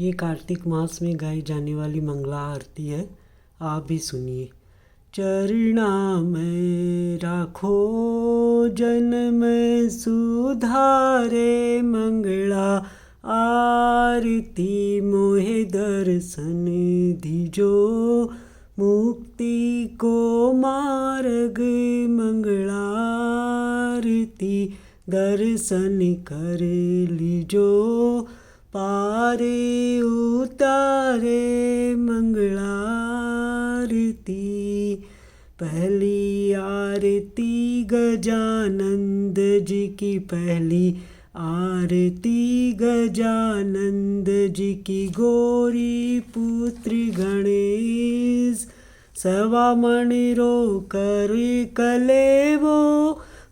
ये कार्तिक मास में गाई जाने वाली मंगला आरती है। आप भी सुनिए। चरणा में राखो जन्म सुधारे मंगला आरती मोहे दर्शन दीजो मुक्ति को मार्ग मंगला आरती दर्शन कर लीजो पारे उतारे मंगला आरती। पहली आरती गजानंद जी की, पहली आरती गजानंद जी की। गौरी पुत्र गणेश सवा मन रो कर कलेवो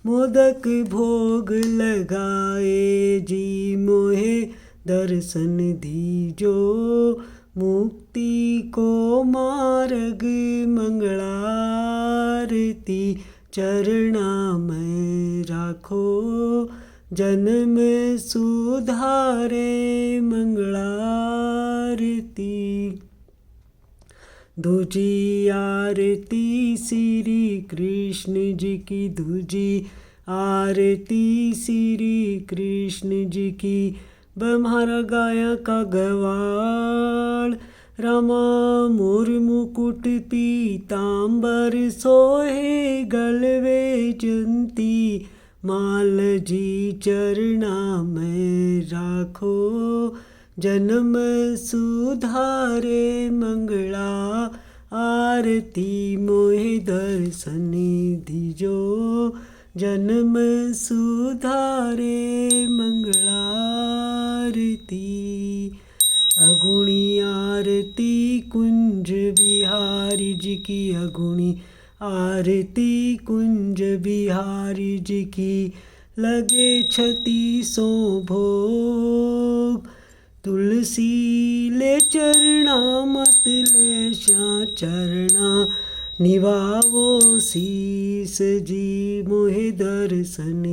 मोदक भोग लगाए जी मोहे दर्शन दीजो मुक्ति को मार्ग मंगला आरती। चरणा में राखो जन्म सुधारे मंगला आरती। दूजी आरती श्री कृष्ण जी की, दूजी आरती श्री कृष्ण जी की। ब्रह्मारा गाया का गवाल रामा मोर मुकुट पीतांबर सोहे गलवे जंती माल जी। चरणा में राखो जन्म सुधारे मंगला आरती मोहे दर्शन दीजो जन्म सुधारे मंगला आरती। अगुणी आरती कुंज बिहारी जी की, अगुणी आरती कुंज बिहारी जी की। लगे 36 भोग तुलसी ले चरणा मत ले श्या चरणा निभावो शीस जी मोहे दर्शन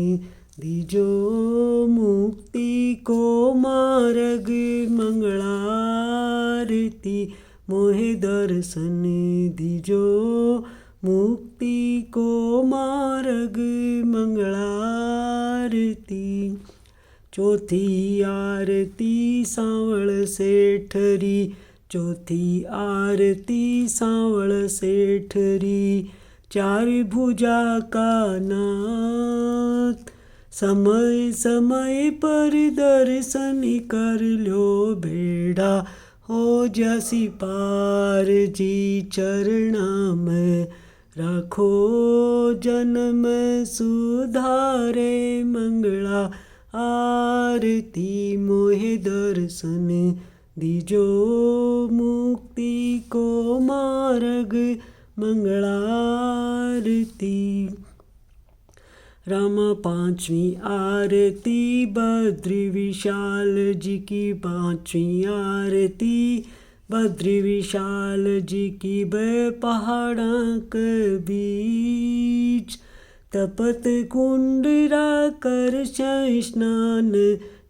दीजो मुक्ति को मार्ग मंगला आरती मोहे दर्शन दीजो मुक्ति को मार्ग मंगला आरती। चौथी आरती सांवळ सेठरी, चौथी आरती सांवळ सेठरी। चार भुजा का नाथ समय समय पर दर्शन कर लो बेड़ा हो जैसी पार जी। चरणा में राखो जन्म सुधारे मंगला आरती मोहे दर्शन दीजो मुक्ति को मार्ग मंगला आरती। रामा पांचवी आरती बद्री विशाल जी की, पांचवी आरती बद्री विशाल जी की। बे पहाड़ा के बीच तपत कुंड कर स्नान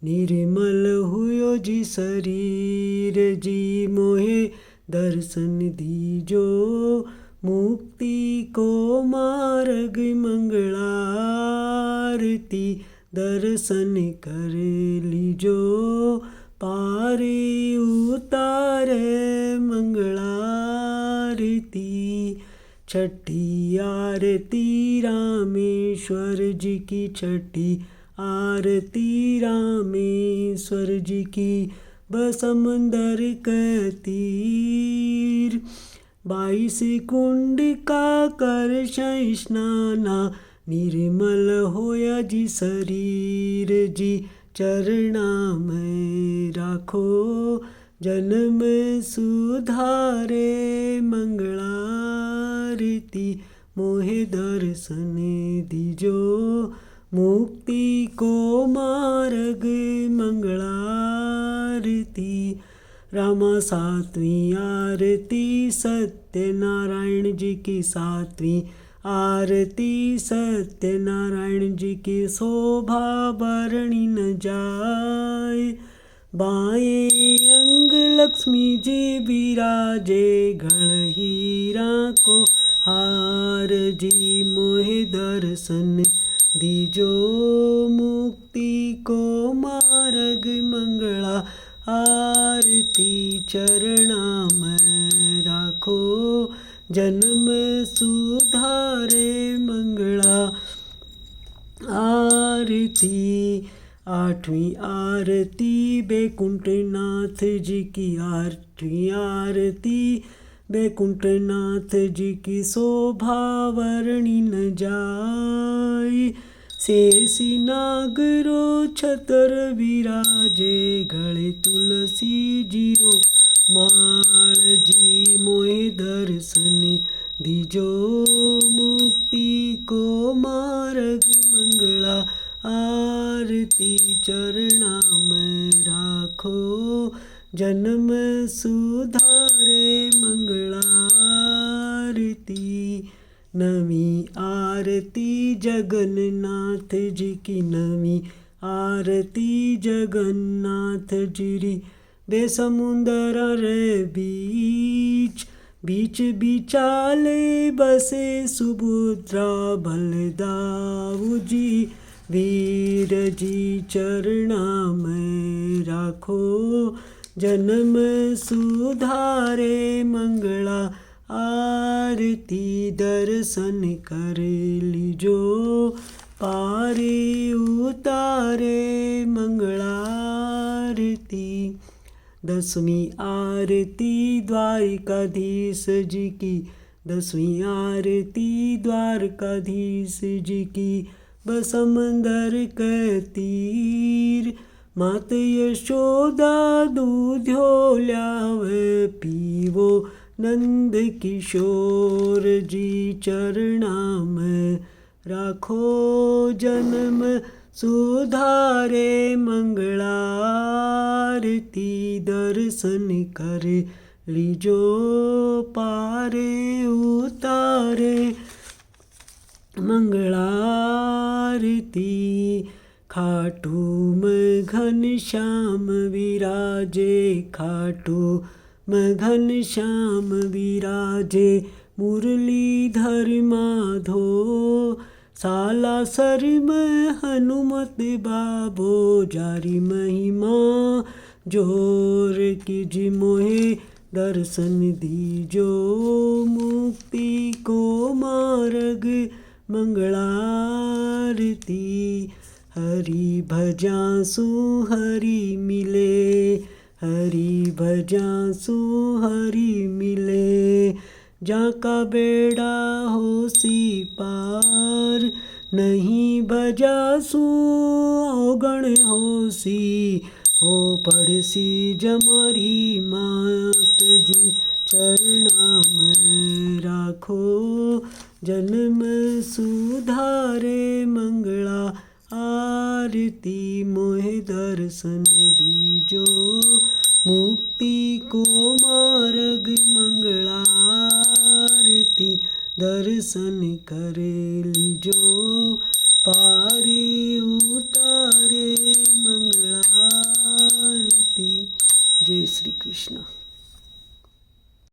निर्मल हुयो जी शरीर जी मोहे दर्शन दीजो मुक्ति को मार्ग मंगला आरती दर्शन कर लीजो पारे उतारे मंगला आरती। छठी आरती रामेश्वर जी की, छठी आरती रामेश्वर जी की। बसमंदर के तीर 22 कुंड का कर स्नाना निर्मल होया जी शरीर जी। चरणा में राखो जन्म सुधारे मंगला आरती मोहे दर्शन दीजो मुक्ति को मार्ग मंगला आरती। रामा सातवीं आरती सत्यनारायण जी की, सातवीं आरती सत्यनारायण जी की। शोभा बरणी न जाए बाएं अंग लक्ष्मी जी विराजे गढ़ हीरा को हार जी मोहे दर्शन दीजो मुक्ति को मार्ग मंगला आरती चरणा में राखो जन्म सुधारे मंगला आरती। आठवीं आरती बैकुंठनाथ जी की आठवीं आरती बैकुंठनाथ जी की शोभा वर्णि न जाए शेषी नागरो छतर विराजे गले तुलसी जीरो माल जी मोहे दर्शन दीजो मुक्ति को मार्ग मंगला आरती चरणा में राखो जन्म सुधारे मंगला आरती। नवीं आरती जगन्नाथ जी की नवीं आरती जगन्नाथ जी बे समुंदर रे बीच बीच बिचाले बसे सुभद्रा बलदाऊ जी वीर जी चरणा में राखो जन्म सुधारे मंगला आरती दर्शन कर लीजो पारे उतारे मंगला आरती। दसवीं आरती द्वारिकाधीश जी की दसवीं आरती द्वारकाधीश जी की बसमंदर के तीर मात यशोदा दूध्यो ल्यावे पीवो नंद किशोर जी चरणा में राखो जन्म सुधारे मंगला आरती दर्शन कर लीजो पारे उतारे मंगला आरती। खाटू में घनश्याम विराजे खाटू में घनश्याम विराजे मुरलीधर माधो सालासर में हनुमत बाबो जारी महिमा जोर कीज मोहे दर्शन दीजो मुक्ति को मार्ग मंगला आरती। हरि भजासु हरि मिले हरि भजासु हरि मिले जाका बेड़ा होसी पार नहीं भजासु औगण होसी हो पड़सी जमरी मात जी चरणा में राखो जन्म सुधारे मंगला आरती मोहे दर्शन दीजो मुक्ति को मार्ग मंगला आरती दर्शन कर लीजो पारे उतारे मंगला